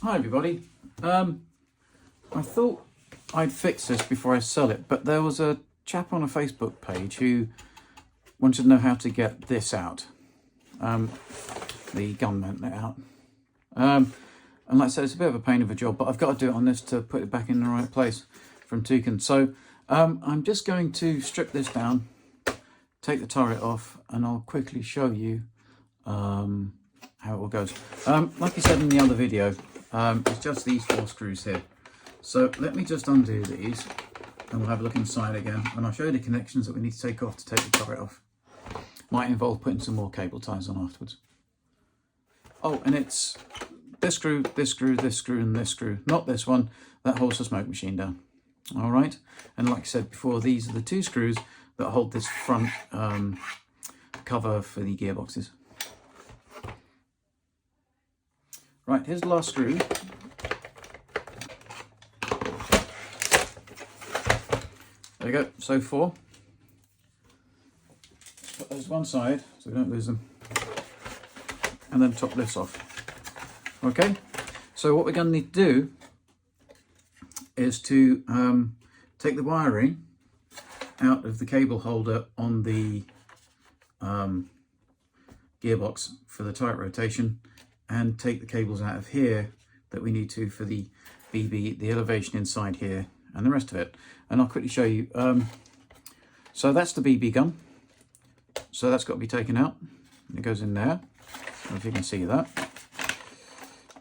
Hi everybody. I thought I'd fix this before I sell it, but there was a chap on a Facebook page who wanted to know how to get this out, the gun magnet out. And like I said, it's a bit of a pain of a job, but I've got to do it on this to put it back in the right place from toucan. So I'm just going to strip this down, take the turret off, and I'll quickly show you how it all goes. Like I said in the other video, it's just these 4 screws here. So let me just undo these and we'll have a look inside again, and I'll show you the connections that we need to take off to take the turret off. Might involve putting some more cable ties on afterwards. Oh, and it's this screw, this screw, this screw, and this screw, not this one. That holds the smoke machine down. All right, and like I said before, these are the 2 screws that hold this front cover for the gearboxes. Right, here's the last screw. There we go, so 4. Put those one side so we don't lose them. And then top lifts off. Okay, so what we're going to need to do is to take the wiring out of the cable holder on the gearbox for the turret rotation, and take the cables out of here that we need to for the BB, the elevation inside here, and the rest of it. And I'll quickly show you. So that's the BB gun. So that's got to be taken out. It goes in there. I don't know if you can see that.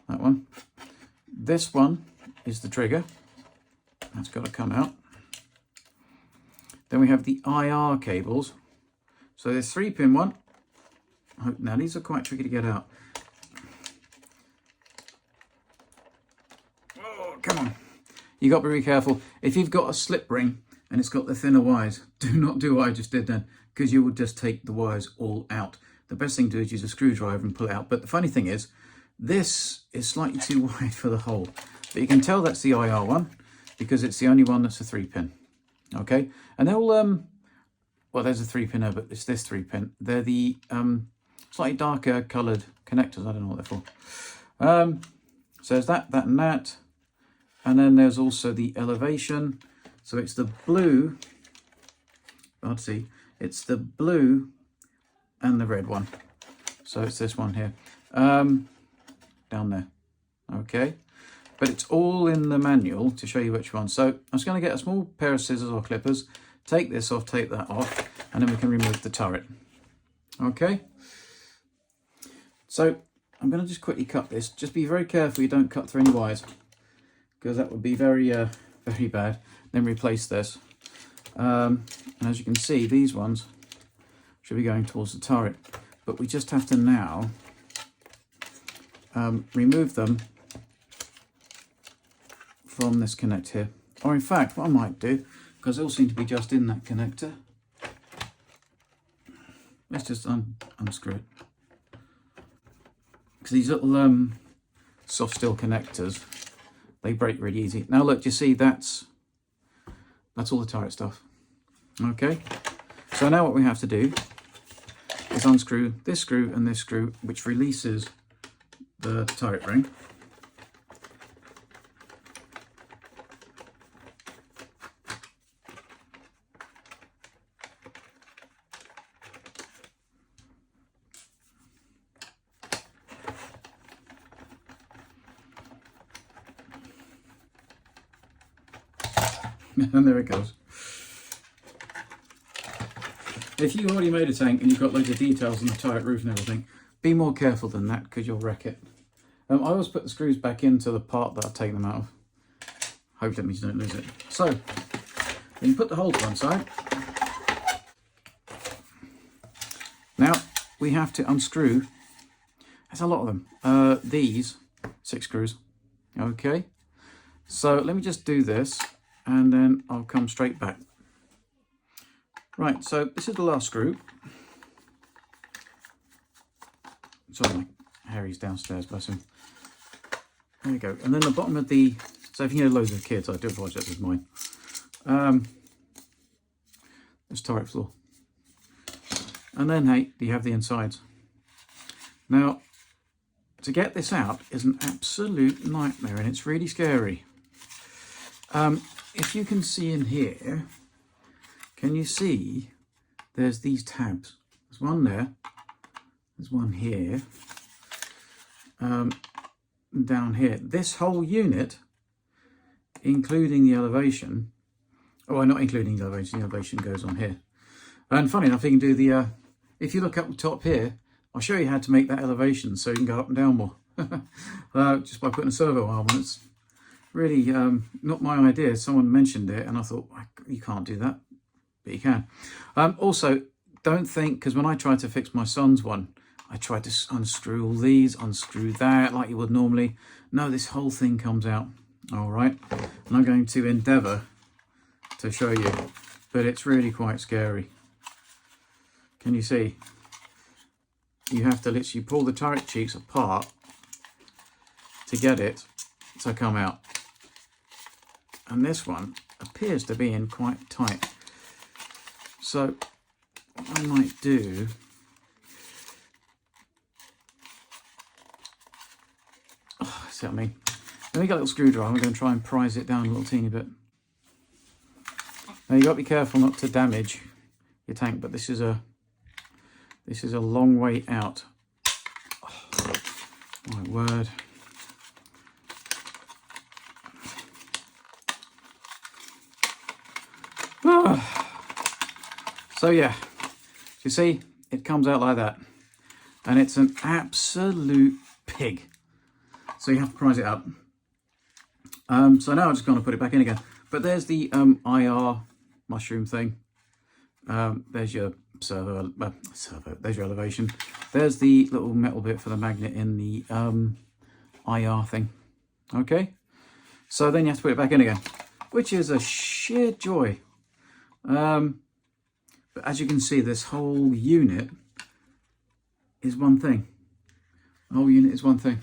That one. This one is the trigger. That's got to come out. Then we have the IR cables. So there's 3-pin one. Now these are quite tricky to get out. Oh, come on. You got to be really careful. If you've got a slip ring and it's got the thinner wires, do not do what I just did then, because you will just take the wires all out. The best thing to do is use a screwdriver and pull it out. But the funny thing is, this is slightly too wide for the hole. But you can tell that's the IR one because it's the only one that's a 3-pin. Okay, and they're all, well, there's a 3-pinner, but it's this 3-pin. They're the slightly darker coloured connectors. I don't know what they're for. So there's that, and that. And then there's also the elevation. So it's the blue, hard to see, it's the blue and the red one. So it's this one here, down there, okay? But it's all in the manual to show you which one. So I'm just going to get a small pair of scissors or clippers, take this off, take that off, and then we can remove the turret, okay? So I'm going to just quickly cut this. Just be very careful you don't cut through any wires, because that would be very, very bad. Then replace this. And as you can see, these ones should be going towards the turret. But we just have to now remove them from this connector here. Or in fact, what I might do, because they all seem to be just in that connector, let's just unscrew it. Because these little soft steel connectors, they break really easy. Now look, you see that's all the turret stuff. Okay, so now what we have to do is unscrew this screw and this screw, which releases the turret ring. And there it goes. If you already made a tank and you've got loads of details on the turret roof and everything, be more careful than that, because you'll wreck it. I always put the screws back into the part that I've taken them out of. Hope that means you don't lose it. So, then you put the hole to one side. Now, we have to unscrew, there's a lot of them, these 6 screws. Okay, so let me just do this, and then I'll come straight back. Right, so this is the last screw. Sorry, Harry's downstairs, bless him. There you go. And then the bottom of the, so if you hear loads of kids, I do apologise, with mine. This turret floor. And then, hey, you have the insides. Now, to get this out is an absolute nightmare, and it's really scary. If you can see in here, can you see there's these tabs? There's one there, there's one here, down here. This whole unit, including the elevation, oh, not including the elevation goes on here. And funny enough, you can do the, if you look up the top here, I'll show you how to make that elevation so you can go up and down more. Just by putting a servo arm on. It's really not my idea. Someone mentioned it and I thought, you can't do that, but you can. Also, don't think, because when I tried to fix my son's one, I tried to unscrew all these, unscrew that, like you would normally. No, this whole thing comes out. All right, and I'm going to endeavour to show you, but it's really quite scary. Can you see? You have to literally pull the turret cheeks apart to get it to come out. And this one appears to be in quite tight. So what I might do, see what I mean? Let me get a little screwdriver. I'm going to try and prise it down a little teeny bit. Now you got to be careful not to damage your tank, but this is a long way out. Oh, my word. So yeah, you see, it comes out like that, and it's an absolute pig. So you have to prise it up. So now I'm just going to put it back in again. But there's the IR mushroom thing. There's your servo. There's your elevation. There's the little metal bit for the magnet in the IR thing. Okay. So then you have to put it back in again, which is a sheer joy. But as you can see, this whole unit is one thing. The whole unit is one thing.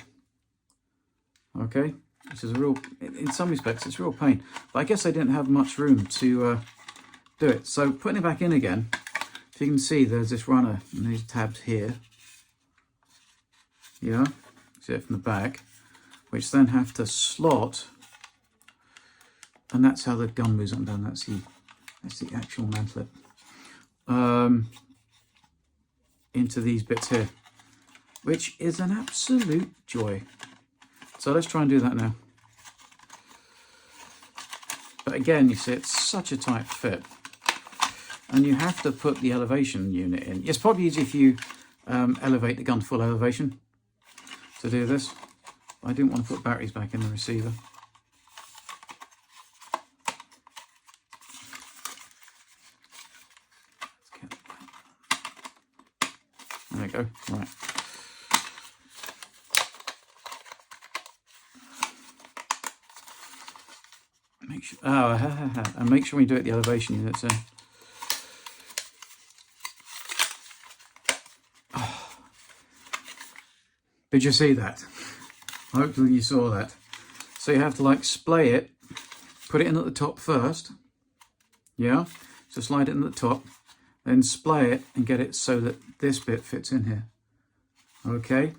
Okay. Which is a real, in some respects, it's a real pain. But I guess I didn't have much room to do it. So putting it back in again, if you can see, there's this runner and these tabs here. Yeah, see it from the back, which then have to slot, and that's how the gun moves up and down. That's the actual mantlet. Into these bits here, which is an absolute joy. So let's try and do that now. But again, you see, it's such a tight fit. And you have to put the elevation unit in. It's probably easy if you elevate the gun to full elevation to do this. I didn't want to put batteries back in the receiver. There we go, right. Make sure, and make sure we do it the elevation units in. Oh. Did you see that? Hopefully you saw that. So you have to like splay it, put it in at the top first. Yeah, so slide it in at the top, then splay it and get it so that this bit fits in here. Okay,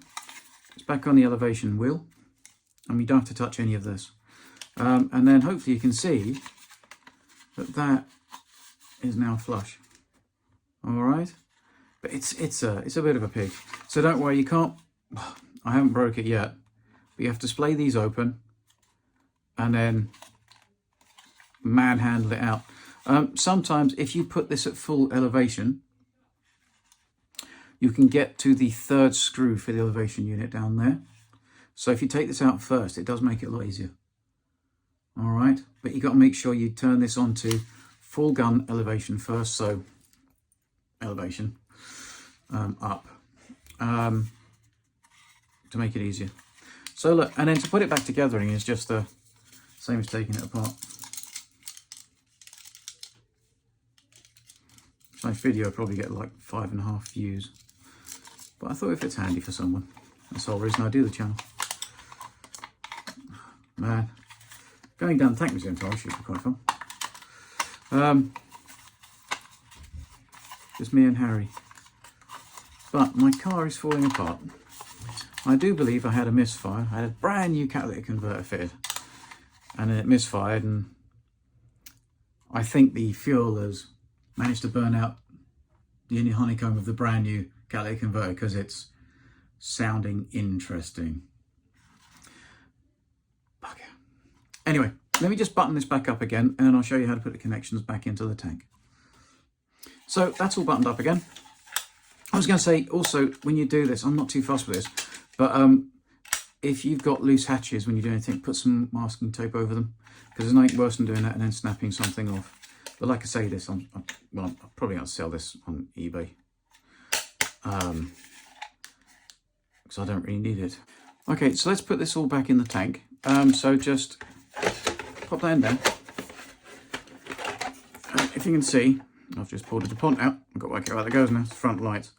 it's back on the elevation wheel, and we don't have to touch any of this. And then hopefully you can see that that is now flush. All right, but it's a bit of a pig. So don't worry, you can't. I haven't broke it yet, but you have to splay these open and then manhandle it out. Sometimes if you put this at full elevation, you can get to the third screw for the elevation unit down there. So if you take this out first, it does make it a lot easier. All right, but you got to make sure you turn this onto full gun elevation first. So elevation up to make it easier. So look, and then to put it back together is just the same as taking it apart. This video will probably get like 5.5 views, but I thought if it's handy for someone, that's the whole reason I do the channel. Man, going down the tank museum tomorrow should be quite fun. Just me and Harry. But my car is falling apart. I do believe I had a misfire. I had a brand new catalytic converter fitted, and then it misfired, and I think the fuel has managed to burn out the inner honeycomb of the brand new catalytic converter because it's sounding interesting. Bugger. Anyway, let me just button this back up again, and I'll show you how to put the connections back into the tank. So that's all buttoned up again. I was going to say also, when you do this, I'm not too fussed with this, but if you've got loose hatches when you do anything, put some masking tape over them, because there's nothing worse than doing that and then snapping something off. But like I say, this, I'm probably going to sell this on eBay, because I don't really need it. Okay, so let's put this all back in the tank. So just pop that in there. If you can see, I've just pulled the DuPont out. I've got to work out how that goes now. It's front lights.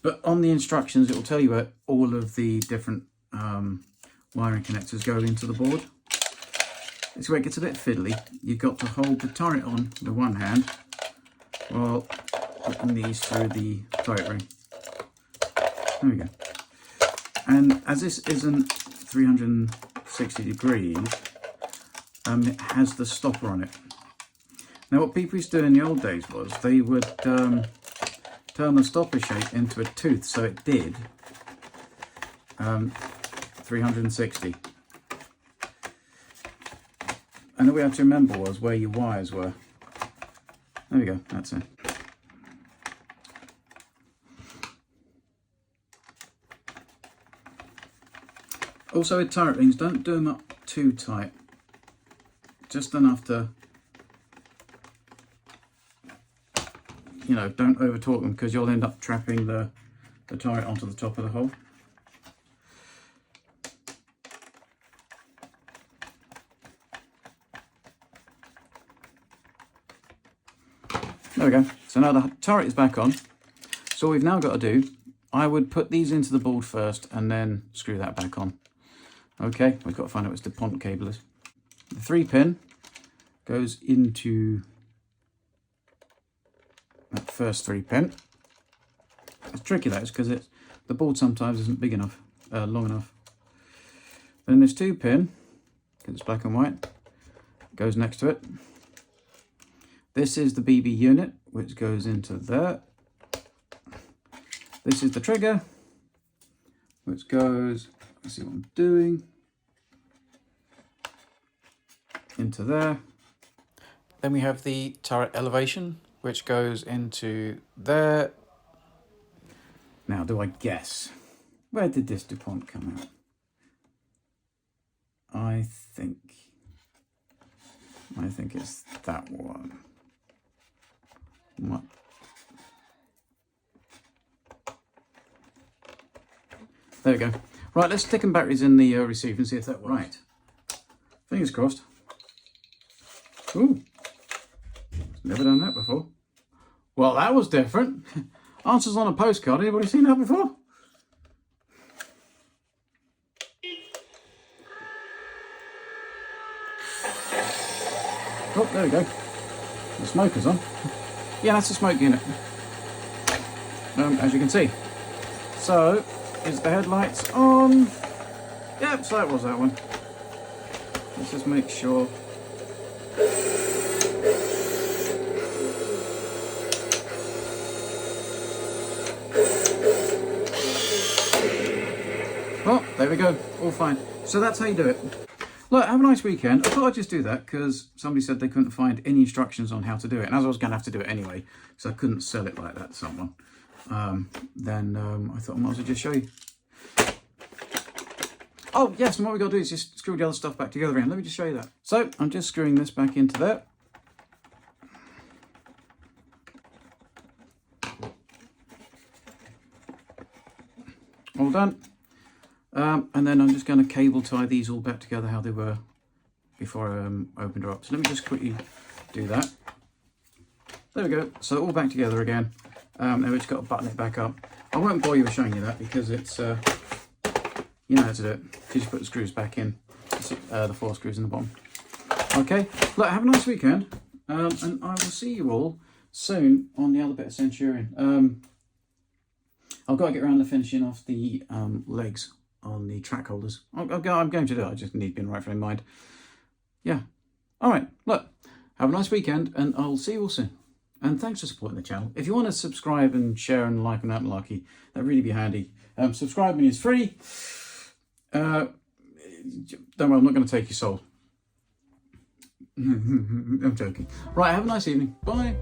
But on the instructions, it will tell you where all of the different wiring connectors go into the board. It's where it gets a bit fiddly. You've got to hold the turret on with one hand while putting these through the turret ring. There we go. And as this isn't 360 degrees, it has the stopper on it. Now what people used to do in the old days was they would turn the stopper shape into a tooth, so it did 360. And all we have to remember was where your wires were. There we go, that's it. Also with turret rings, don't do them up too tight. Just enough to, you know, don't over torque them, because you'll end up trapping the turret onto the top of the hole. There we go. So now the turret is back on. So all we've now got to do, I would put these into the board first and then screw that back on. Okay, we've got to find out what the DuPont cable is. The 3-pin goes into that first 3-pin. It's tricky, that is, because the board sometimes isn't big enough, long enough. Then this 2-pin, because it's black and white, goes next to it. This is the BB unit, which goes into there. This is the trigger, which goes, let's see what I'm doing, into there. Then we have the turret elevation, which goes into there. Now, do I guess? Where did this DuPont come out? I think it's that one. What? There we go. Right, let's stick some batteries in the receiver and see if that works. Right. Fingers crossed. Ooh. Never done that before. Well, that was different. Answers on a postcard. Anybody seen that before? Oh, there we go. The smoker's on. Yeah, that's the smoke unit. As you can see. So, is the headlights on? Yep, so that was that one. Let's just make sure. Oh, there we go, all fine. So that's how you do it. Look, have a nice weekend. I thought I'd just do that because somebody said they couldn't find any instructions on how to do it. And as I was going to have to do it anyway, so I couldn't sell it like that to someone. I thought I might as well just show you. Oh, yes, and what we've got to do is just screw the other stuff back together again. Let me just show you that. So, I'm just screwing this back into there. All done. And then I'm just going to cable tie these all back together how they were before I opened her up. So let me just quickly do that. There we go. So all back together again. Now we've just got to button it back up. I won't bore you with showing you that because it's, you know how to do it. You just put the screws back in, the 4 screws in the bottom. Okay, look, have a nice weekend. And I will see you all soon on the other bit of Centurion. I've got to get around to finishing off the legs on the track holders. I'm going to do it. I just need to be in the right frame of mind. Yeah. All right. Look, have a nice weekend, and I'll see you all soon. And thanks for supporting the channel. If you want to subscribe and share and like and that malarkey, that'd really be handy. Subscribing is free. Don't worry, I'm not going to take your soul. I'm joking. Right, have a nice evening. Bye.